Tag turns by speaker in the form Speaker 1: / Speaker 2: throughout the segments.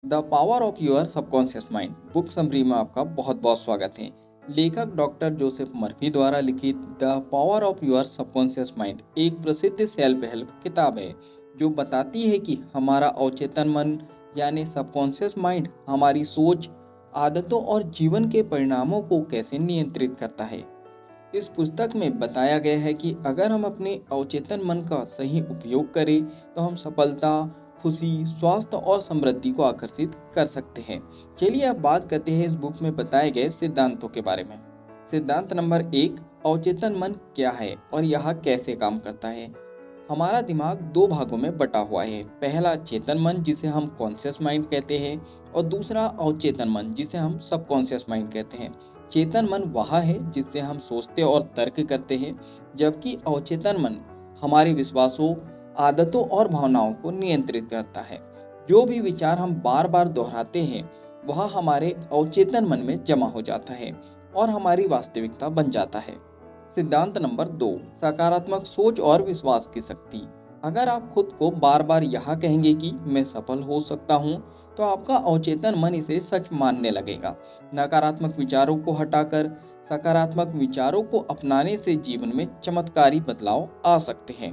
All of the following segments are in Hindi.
Speaker 1: The power of your subconscious mind book summary में आपका बहुत बहुत स्वागत है। लेखक डॉक्टर जोसेफ मर्फी द्वारा लिखित the power of your subconscious mind एक प्रसिद्ध सेल्फ हेल्प किताब है जो बताती है कि हमारा अवचेतन मन यानी सबकॉन्शियस माइंड हमारी सोच, आदतों और जीवन के परिणामों को कैसे नियंत्रित करता है। इस पुस्तक में बताया गया है कि अगर हम अपने अवचेतन मन का सही उपयोग करें तो हम सफलता, खुशी, स्वास्थ्य और समृद्धि को आकर्षित कर सकते हैं। चलिए अब बात करते हैं इस बुक में बताए गए सिद्धांतों के बारे में। सिद्धांत नंबर 1, अवचेतन मन क्या है और यह कैसे काम करता है। हमारा दिमाग दो भागों में बटा हुआ है। पहला चेतन मन जिसे हम कॉन्शियस माइंड कहते हैं और दूसरा अवचेतन मन जिसे हम सबकॉन्शियस माइंड कहते हैं। चेतन मन वह है जिससे हम सोचते और तर्क करते हैं, जबकि अवचेतन मन हमारे विश्वासों, आदतों और भावनाओं को नियंत्रित करता है। जो भी विचार हम बार बार दोहराते हैं वह हमारे अवचेतन मन में जमा हो जाता है और हमारी वास्तविकता बन जाता है। सिद्धांत नंबर 2, सकारात्मक सोच और विश्वास की शक्ति। अगर आप खुद को बार बार यह कहेंगे कि मैं सफल हो सकता हूँ, तो आपका अवचेतन मन इसे सच मानने लगेगा। नकारात्मक विचारों को हटाकर सकारात्मक विचारों को अपनाने से जीवन में चमत्कारी बदलाव आ सकते हैं।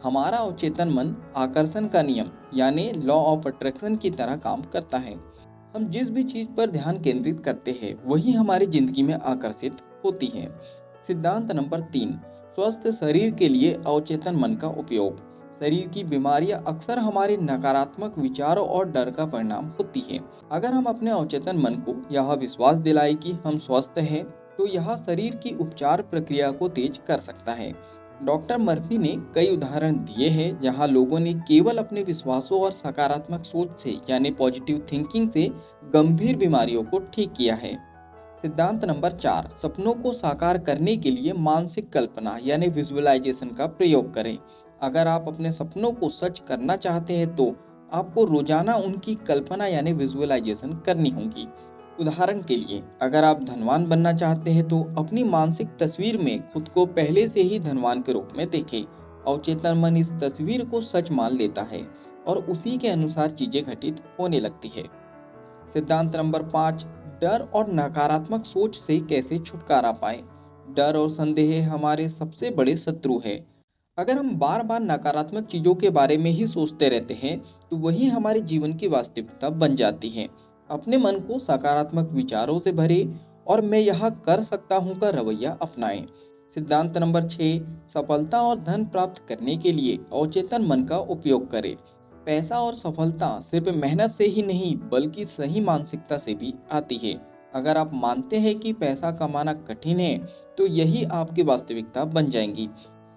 Speaker 1: हमारा अवचेतन मन आकर्षण का नियम यानी लॉ ऑफ अट्रैक्शन की तरह काम करता है। हम जिस भी चीज पर ध्यान केंद्रित करते हैं वही हमारी जिंदगी में आकर्षित होती है। सिद्धांत नंबर 3, स्वस्थ शरीर के लिए अवचेतन मन का उपयोग। शरीर की बीमारियां अक्सर हमारे नकारात्मक विचारों और डर का परिणाम होती है। अगर हम अपने अवचेतन मन को यह विश्वास दिलाए कि हम स्वस्थ हैं, तो यह शरीर की उपचार प्रक्रिया को तेज कर सकता है। डॉक्टर मर्फी ने कई उदाहरण दिए हैं जहां लोगों ने केवल अपने विश्वासों और सकारात्मक सोच से यानी पॉजिटिव थिंकिंग से गंभीर बीमारियों को ठीक किया है। सिद्धांत नंबर 4, सपनों को साकार करने के लिए मानसिक कल्पना यानी विजुअलाइजेशन का प्रयोग करें। अगर आप अपने सपनों को सच करना चाहते हैं तो आपको रोजाना उनकी कल्पना यानी विजुअलाइजेशन करनी होगी। उदाहरण के लिए, अगर आप धनवान बनना चाहते हैं तो अपनी मानसिक तस्वीर में खुद को पहले से ही धनवान के रूप में देखें। अवचेतन मन इस तस्वीर को सच मान लेता है और उसी के अनुसार चीजें घटित होने लगती है। सिद्धांत नंबर 5, डर और नकारात्मक सोच से कैसे छुटकारा पाए। डर और संदेह हमारे सबसे बड़े शत्रु है। अगर हम बार बार नकारात्मक चीजों के बारे में ही सोचते रहते हैं तो वही हमारे जीवन की वास्तविकता बन जाती है। अपने मन को सकारात्मक विचारों से भरे और मैं यह कर सकता हूँ का रवैया अपनाएं। सिद्धांत नंबर 6, सफलता और धन प्राप्त करने के लिए अवचेतन मन का उपयोग करें। पैसा और सफलता सिर्फ मेहनत से ही नहीं बल्कि सही मानसिकता से भी आती है। अगर आप मानते हैं कि पैसा कमाना कठिन है तो यही आपकी वास्तविकता बन जाएंगी।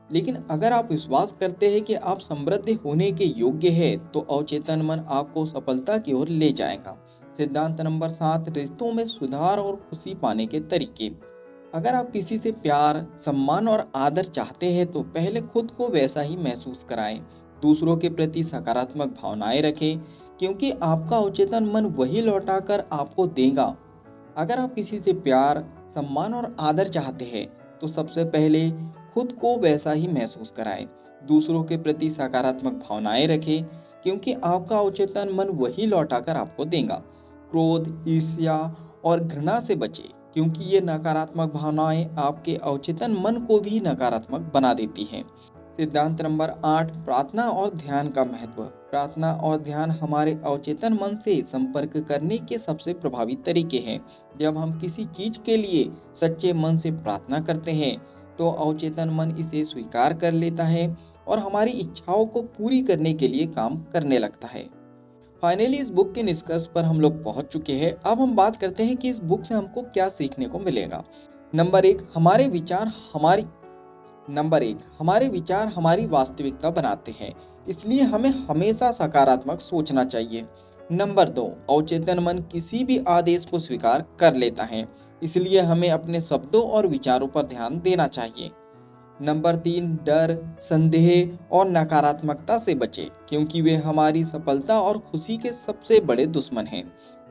Speaker 1: लेकिन अगर आप विश्वास करते हैं कि आप समृद्ध होने के योग्य हैं तो अवचेतन मन आपको सफलता की ओर ले जाएगा। सिद्धांत नंबर 7, रिश्तों में सुधार और खुशी पाने के तरीके। अगर आप किसी से प्यार, सम्मान और आदर चाहते हैं तो पहले खुद को वैसा ही महसूस कराएं। दूसरों के प्रति सकारात्मक भावनाएं रखें क्योंकि आपका अवचेतन मन वही लौटाकर आपको देगा। अगर आप किसी से प्यार, सम्मान और आदर चाहते हैं तो सबसे पहले खुद को वैसा ही महसूस कराएं। दूसरों के प्रति सकारात्मक भावनाएं रखें क्योंकि आपका अवचेतन मन वही लौटाकर आपको देगा। क्रोध, ईर्ष्या और घृणा से बचें क्योंकि ये नकारात्मक भावनाएं आपके अवचेतन मन को भी नकारात्मक बना देती हैं। सिद्धांत नंबर 8, प्रार्थना और ध्यान का महत्व। प्रार्थना और ध्यान हमारे अवचेतन मन से संपर्क करने के सबसे प्रभावी तरीके हैं। जब हम किसी चीज के लिए सच्चे मन से प्रार्थना करते हैं तो अवचेतन मन इसे स्वीकार कर लेता है और हमारी इच्छाओं को पूरी करने के लिए काम करने लगता है। फाइनली इस बुक के निष्कर्ष पर हम लोग पहुंच चुके हैं। अब हम बात करते हैं कि इस बुक से हमको क्या सीखने को मिलेगा। नंबर 1, हमारे विचार हमारी वास्तविकता बनाते हैं, इसलिए हमें हमेशा सकारात्मक सोचना चाहिए। नंबर 2, अवचेतन मन किसी भी आदेश को स्वीकार कर लेता है, इसलिए हमें अपने शब्दों और विचारों पर ध्यान देना चाहिए। नंबर 3, डर, संदेह और नकारात्मकता से बचें क्योंकि वे हमारी सफलता और खुशी के सबसे बड़े दुश्मन हैं।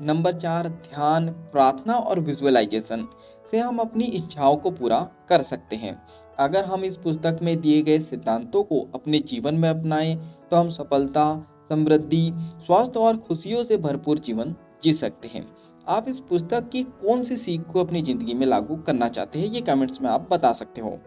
Speaker 1: नंबर 4, ध्यान, प्रार्थना और विजुअलाइजेशन से हम अपनी इच्छाओं को पूरा कर सकते हैं। अगर हम इस पुस्तक में दिए गए सिद्धांतों को अपने जीवन में अपनाएं तो हम सफलता, समृद्धि, स्वास्थ्य और खुशियों से भरपूर जीवन जी सकते हैं। आप इस पुस्तक की कौन सी सीख को अपनी ज़िंदगी में लागू करना चाहते हैं, ये कमेंट्स में आप बता सकते हो।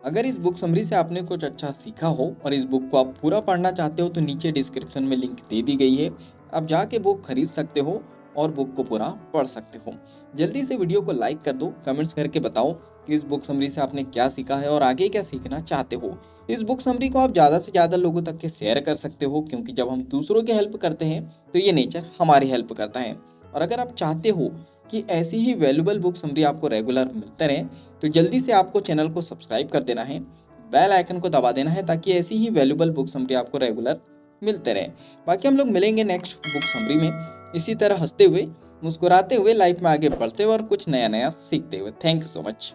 Speaker 1: अगर इस बुक समरी से आपने कुछ अच्छा सीखा हो और इस बुक को आप पूरा पढ़ना चाहते हो तो नीचे डिस्क्रिप्शन में लिंक दे दी गई है, आप जाके बुक खरीद सकते हो और बुक को पूरा पढ़ सकते हो। जल्दी से वीडियो को लाइक कर दो, कमेंट्स करके बताओ कि इस बुक समरी से आपने क्या सीखा है और आगे क्या सीखना चाहते हो। इस बुक समरी को आप ज़्यादा से ज़्यादा लोगों तक के शेयर कर सकते हो, क्योंकि जब हम दूसरों की हेल्प करते हैं तो ये नेचर हमारी हेल्प करता है। और अगर आप चाहते हो कि ऐसी ही वैल्यूबल बुक समरी आपको रेगुलर मिलते रहें तो जल्दी से आपको चैनल को सब्सक्राइब कर देना है, बेल आइकन को दबा देना है, ताकि ऐसी ही वैल्यूबल बुक समरी आपको रेगुलर मिलते रहे। बाकी हम लोग मिलेंगे नेक्स्ट बुक समरी में, इसी तरह हंसते हुए, मुस्कुराते हुए, लाइफ में आगे बढ़ते हुए और कुछ नया नया सीखते हुए। Thank you so much.